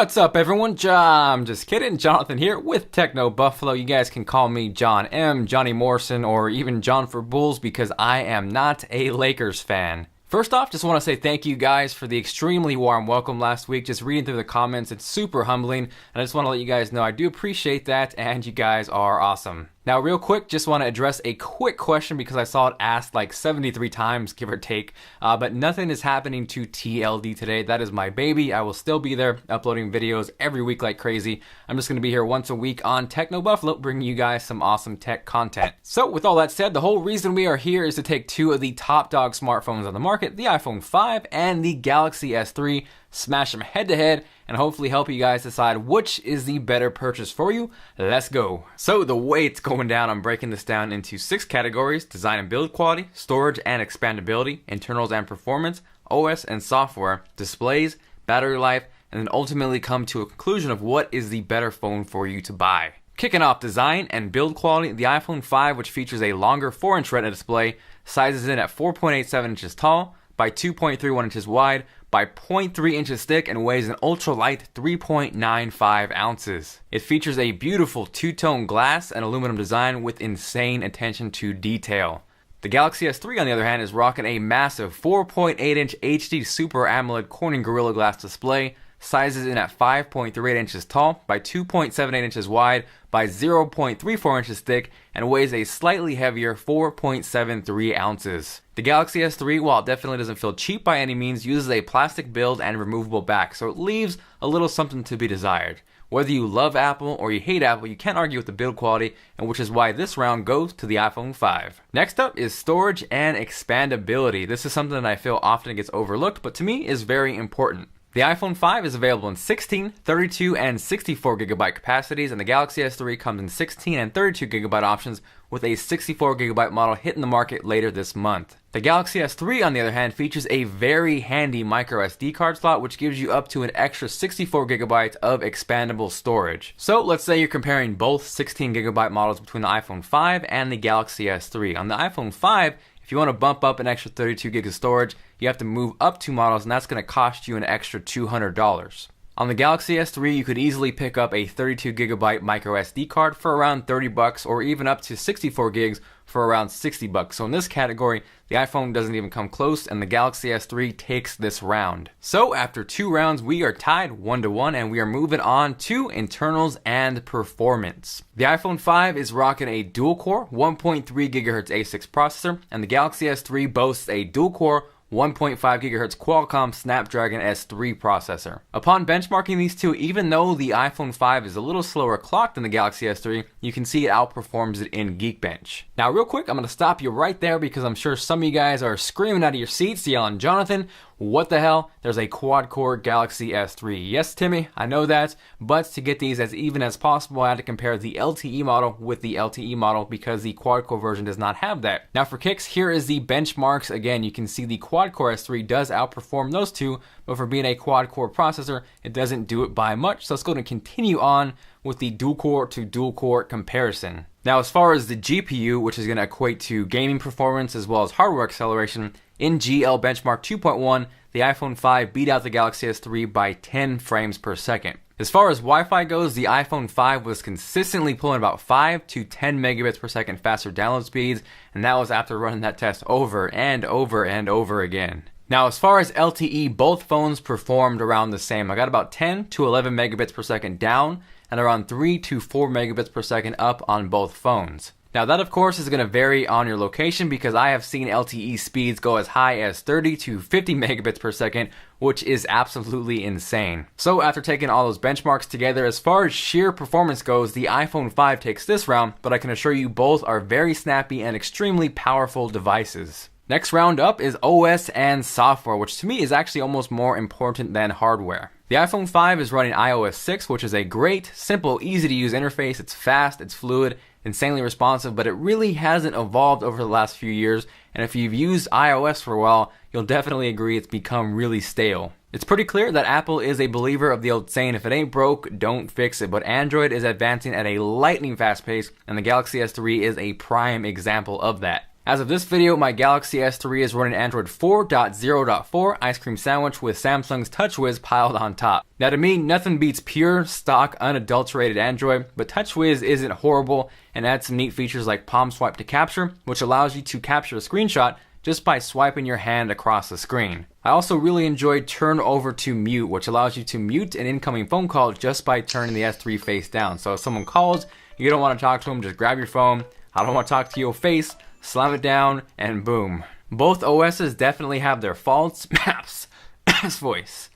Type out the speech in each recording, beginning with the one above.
What's up, everyone? I'm just kidding. Jonathan here with Techno Buffalo. You guys can call me John M, Johnny Morrison, or even John for Bulls because I am not a Lakers fan. First off, just want to say thank you guys for the extremely warm welcome last week. Just reading through the comments, it's super humbling, and I just want to let you guys know I do appreciate that, and you guys are awesome. Now, real quick, just want to address a quick question because I saw it asked like 73 times, give or take, but nothing is happening to TLD today. That is my baby. I will still be there uploading videos every week like crazy. I'm just going to be here once a week on Techno Buffalo, bringing you guys some awesome tech content. So with all that said, the whole reason we are here is to take two of the top dog smartphones on the market, the iPhone 5 and the Galaxy S3, smash them head to head, and hopefully help you guys decide which is the better purchase for you. Let's go. So the way it's going down, I'm breaking this down into 6 categories: design and build quality, storage and expandability, internals and performance, OS and software, displays, battery life, and then ultimately come to a conclusion of what is the better phone for you to buy. Kicking off design and build quality, the iPhone 5, which features a longer 4-inch Retina display, sizes in at 4.87 inches tall by 2.31 inches wide by 0.3 inches thick and weighs an ultra-light 3.95 ounces. It features a beautiful two-tone glass and aluminum design with insane attention to detail. The Galaxy S3, on the other hand, is rocking a massive 4.8-inch HD Super AMOLED Corning Gorilla Glass display, sizes in at 5.38 inches tall by 2.78 inches wide by 0.34 inches thick and weighs a slightly heavier 4.73 ounces. The Galaxy S3, while it definitely doesn't feel cheap by any means, uses a plastic build and removable back, so it leaves a little something to be desired. Whether you love Apple or you hate Apple, you can't argue with the build quality, and which is why this round goes to the iPhone 5. Next up is storage and expandability. This is something that I feel often gets overlooked, but to me is very important. The iPhone 5 is available in 16, 32, and 64 gigabyte capacities, and the Galaxy S3 comes in 16 and 32 gigabyte options, with a 64 gigabyte model hitting the market later this month. The Galaxy S3, on the other hand, features a very handy micro SD card slot, which gives you up to an extra 64 gigabytes of expandable storage. So let's say you're comparing both 16 gigabyte models between the iPhone 5 and the Galaxy S3. On the iPhone 5, if you want to bump up an extra 32 gigs of storage, you have to move up 2 models, and that's going to cost you an extra $200. On the Galaxy S3, you could easily pick up a 32 gigabyte micro SD card for around $30 or even up to 64 gigs for around $60. So in this category, the iPhone doesn't even come close, and the Galaxy S3 takes this round. So after 2 rounds, we are tied 1-1, and we are moving on to internals and performance. The iPhone 5 is rocking a dual-core 1.3 GHz A6 processor, and the Galaxy S3 boasts a dual-core 1.5 GHz Qualcomm Snapdragon S3 processor. Upon benchmarking these two, even though the iPhone 5 is a little slower clocked than the Galaxy S3, you can see it outperforms it in Geekbench. Now real quick, I'm going to stop you right there because I'm sure some of you guys are screaming out of your seats yelling, "Jonathan, what the hell? There's a quad-core Galaxy S3. Yes, Timmy, I know that, but to get these as even as possible, I had to compare the LTE model with the LTE model because the quad-core version does not have that. Now for kicks, here is the benchmarks. Again, you can see the quad-core S3 does outperform those two, but for being a quad-core processor, it doesn't do it by much. So let's go and continue on with the dual-core to dual-core comparison. Now as far as the GPU, which is going to equate to gaming performance as well as hardware acceleration, in GL Benchmark 2.1, the iPhone 5 beat out the Galaxy S3 by 10 frames per second. As far as Wi-Fi goes, the iPhone 5 was consistently pulling about 5 to 10 megabits per second faster download speeds, and that was after running that test over and over and over again. Now as far as LTE, both phones performed around the same. I got about 10 to 11 megabits per second down, and around 3 to 4 megabits per second up on both phones. Now that of course is going to vary on your location because I have seen LTE speeds go as high as 30 to 50 megabits per second, which is absolutely insane. So after taking all those benchmarks together, as far as sheer performance goes, the iPhone 5 takes this round, but I can assure you both are very snappy and extremely powerful devices. Next round up is OS and software, which to me is actually almost more important than hardware. The iPhone 5 is running iOS 6, which is a great, simple, easy to use interface. It's fast, it's fluid, insanely responsive, but it really hasn't evolved over the last few years, and if you've used iOS for a while, you'll definitely agree it's become really stale. It's pretty clear that Apple is a believer of the old saying, if it ain't broke, don't fix it, but Android is advancing at a lightning fast pace, and the Galaxy S3 is a prime example of that. As of this video, my Galaxy S3 is running Android 4.0.4 Ice Cream Sandwich with Samsung's TouchWiz piled on top. Now to me, nothing beats pure, stock, unadulterated Android, but TouchWiz isn't horrible and adds some neat features like Palm Swipe to Capture, which allows you to capture a screenshot just by swiping your hand across the screen. I also really enjoyed Turn Over to Mute, which allows you to mute an incoming phone call just by turning the S3 face down. So if someone calls, you don't want to talk to them, just grab your phone. I don't want to talk to your face. Slam it down, and boom. Both OSs definitely have their faults, maps, voice,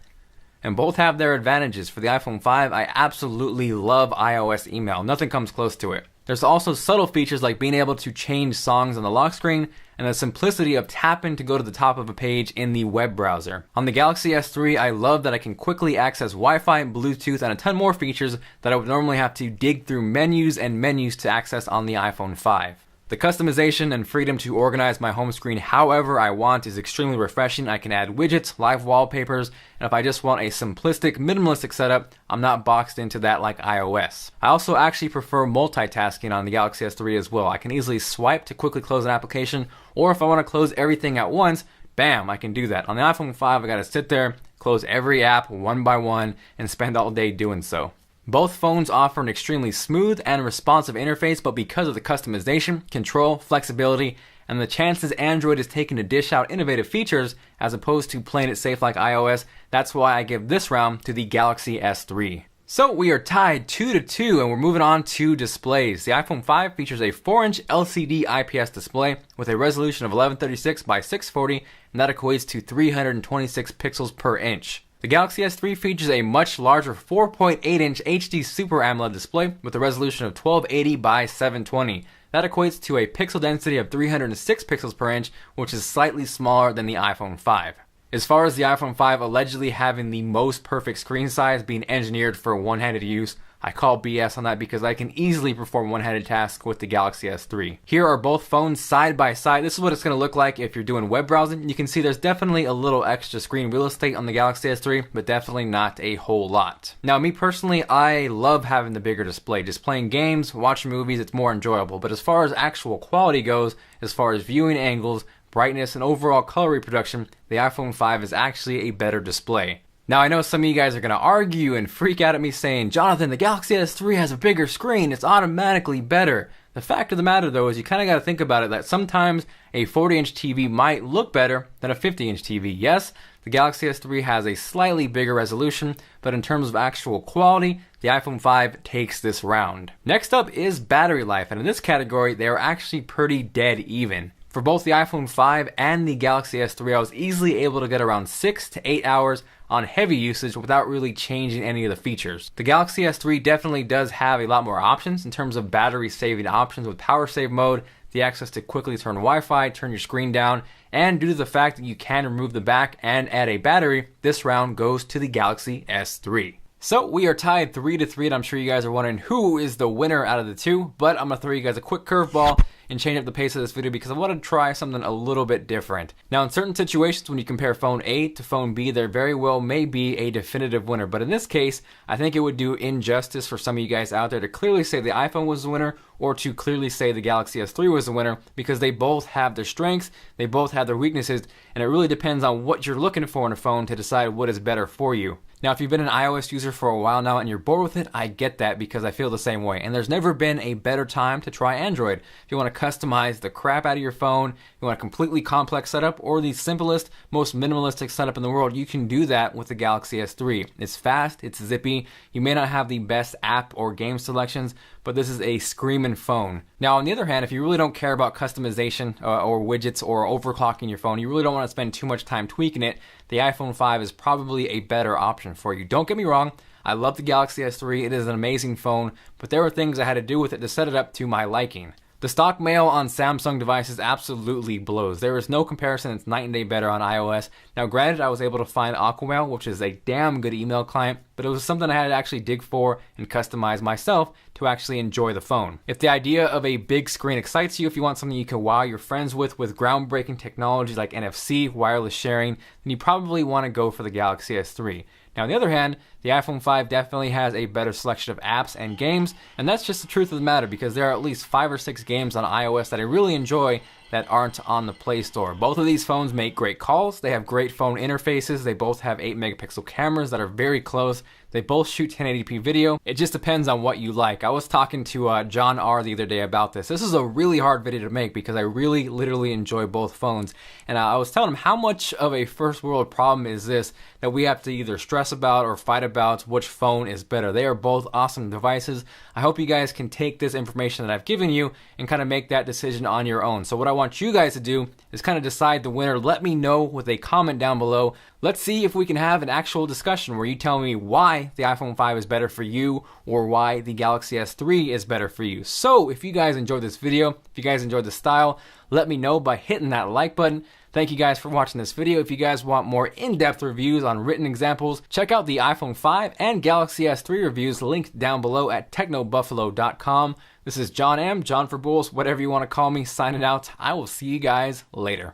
and both have their advantages. For the iPhone 5, I absolutely love iOS email. Nothing comes close to it. There's also subtle features like being able to change songs on the lock screen and the simplicity of tapping to go to the top of a page in the web browser. On the Galaxy S3, I love that I can quickly access Wi-Fi, Bluetooth, and a ton more features that I would normally have to dig through menus and menus to access on the iPhone 5. The customization and freedom to organize my home screen however I want is extremely refreshing. I can add widgets, live wallpapers, and if I just want a simplistic, minimalistic setup, I'm not boxed into that like iOS. I also actually prefer multitasking on the Galaxy S3 as well. I can easily swipe to quickly close an application, or if I want to close everything at once, bam, I can do that. On the iPhone 5, I gotta sit there, close every app one by one, and spend all day doing so. Both phones offer an extremely smooth and responsive interface, but because of the customization, control, flexibility, and the chances Android is taking to dish out innovative features as opposed to playing it safe like iOS, that's why I give this round to the Galaxy S3. So we are tied 2-2 and we're moving on to displays. The iPhone 5 features a 4-inch LCD IPS display with a resolution of 1136 by 640, and that equates to 326 pixels per inch. The Galaxy S3 features a much larger 4.8-inch HD Super AMOLED display with a resolution of 1280 by 720. That equates to a pixel density of 306 pixels per inch, which is slightly smaller than the iPhone 5. As far as the iPhone 5 allegedly having the most perfect screen size being engineered for one-handed use, I call BS on that because I can easily perform one-handed tasks with the Galaxy S3. Here are both phones side by side. This is what it's going to look like if you're doing web browsing. You can see there's definitely a little extra screen real estate on the Galaxy S3, but definitely not a whole lot. Now, me personally, I love having the bigger display. Just playing games, watching movies, it's more enjoyable. But as far as actual quality goes, as far as viewing angles, brightness, and overall color reproduction, the iPhone 5 is actually a better display. Now, I know some of you guys are going to argue and freak out at me saying, Jonathan, the Galaxy S3 has a bigger screen, it's automatically better. The fact of the matter, though, is you kind of got to think about it that sometimes a 40-inch TV might look better than a 50-inch TV. Yes, the Galaxy S3 has a slightly bigger resolution, but in terms of actual quality, the iPhone 5 takes this round. Next up is battery life, and in this category, they are actually pretty dead even. For both the iPhone 5 and the Galaxy S3, I was easily able to get around 6 to 8 hours on heavy usage without really changing any of the features. The Galaxy S3 definitely does have a lot more options in terms of battery saving options with power save mode, the access to quickly turn Wi-Fi, turn your screen down, and due to the fact that you can remove the back and add a battery, this round goes to the Galaxy S3. So we are tied 3-3, and I'm sure you guys are wondering who is the winner out of the two, but I'm going to throw you guys a quick curveball and change up the pace of this video because I want to try something a little bit different. Now, in certain situations when you compare phone A to phone B, there very well may be a definitive winner, but in this case, I think it would do injustice for some of you guys out there to clearly say the iPhone was the winner or to clearly say the Galaxy S3 was the winner because they both have their strengths, they both have their weaknesses, and it really depends on what you're looking for in a phone to decide what is better for you. Now, if you've been an iOS user for a while now and you're bored with it, I get that because I feel the same way. And there's never been a better time to try Android. If you want to customize the crap out of your phone, you want a completely complex setup, or the simplest, most minimalistic setup in the world, you can do that with the Galaxy S3. It's fast, it's zippy, you may not have the best app or game selections, but this is a screaming phone. Now, on the other hand, if you really don't care about customization or widgets or overclocking your phone, you really don't want to spend too much time tweaking it, the iPhone 5 is probably a better option for you. Don't get me wrong, I love the Galaxy S3, it is an amazing phone, but there were things I had to do with it to set it up to my liking. The stock mail on Samsung devices absolutely blows. There is no comparison, it's night and day better on iOS. Now granted, I was able to find Aquamail, which is a damn good email client, but it was something I had to actually dig for and customize myself to actually enjoy the phone. If the idea of a big screen excites you, if you want something you can wow your friends with groundbreaking technologies like NFC, wireless sharing, then you probably want to go for the Galaxy S3. Now, on the other hand, the iPhone 5 definitely has a better selection of apps and games, and that's just the truth of the matter because there are at least 5 or 6 games on iOS that I really enjoy, that aren't on the Play Store. Both of these phones make great calls. They have great phone interfaces. They both have 8 megapixel cameras that are very close. They both shoot 1080p video. It just depends on what you like. I was talking to John R. the other day about this. This is a really hard video to make because I really literally enjoy both phones. And I was telling him how much of a first world problem is this that we have to either stress about or fight about which phone is better. They are both awesome devices. I hope you guys can take this information that I've given you and kind of make that decision on your own. So what I want you guys to do is kind of decide the winner. Let me know with a comment down below. Let's see if we can have an actual discussion where you tell me why the iPhone 5 is better for you or why the Galaxy S3 is better for you. So if you guys enjoyed this video, if you guys enjoyed the style, let me know by hitting that like button. Thank you guys for watching this video. If you guys want more in-depth reviews on written examples, check out the iPhone 5 and Galaxy S3 reviews linked down below at technobuffalo.com. This is John M, John for Bulls, whatever you want to call me, signing out. I will see you guys later.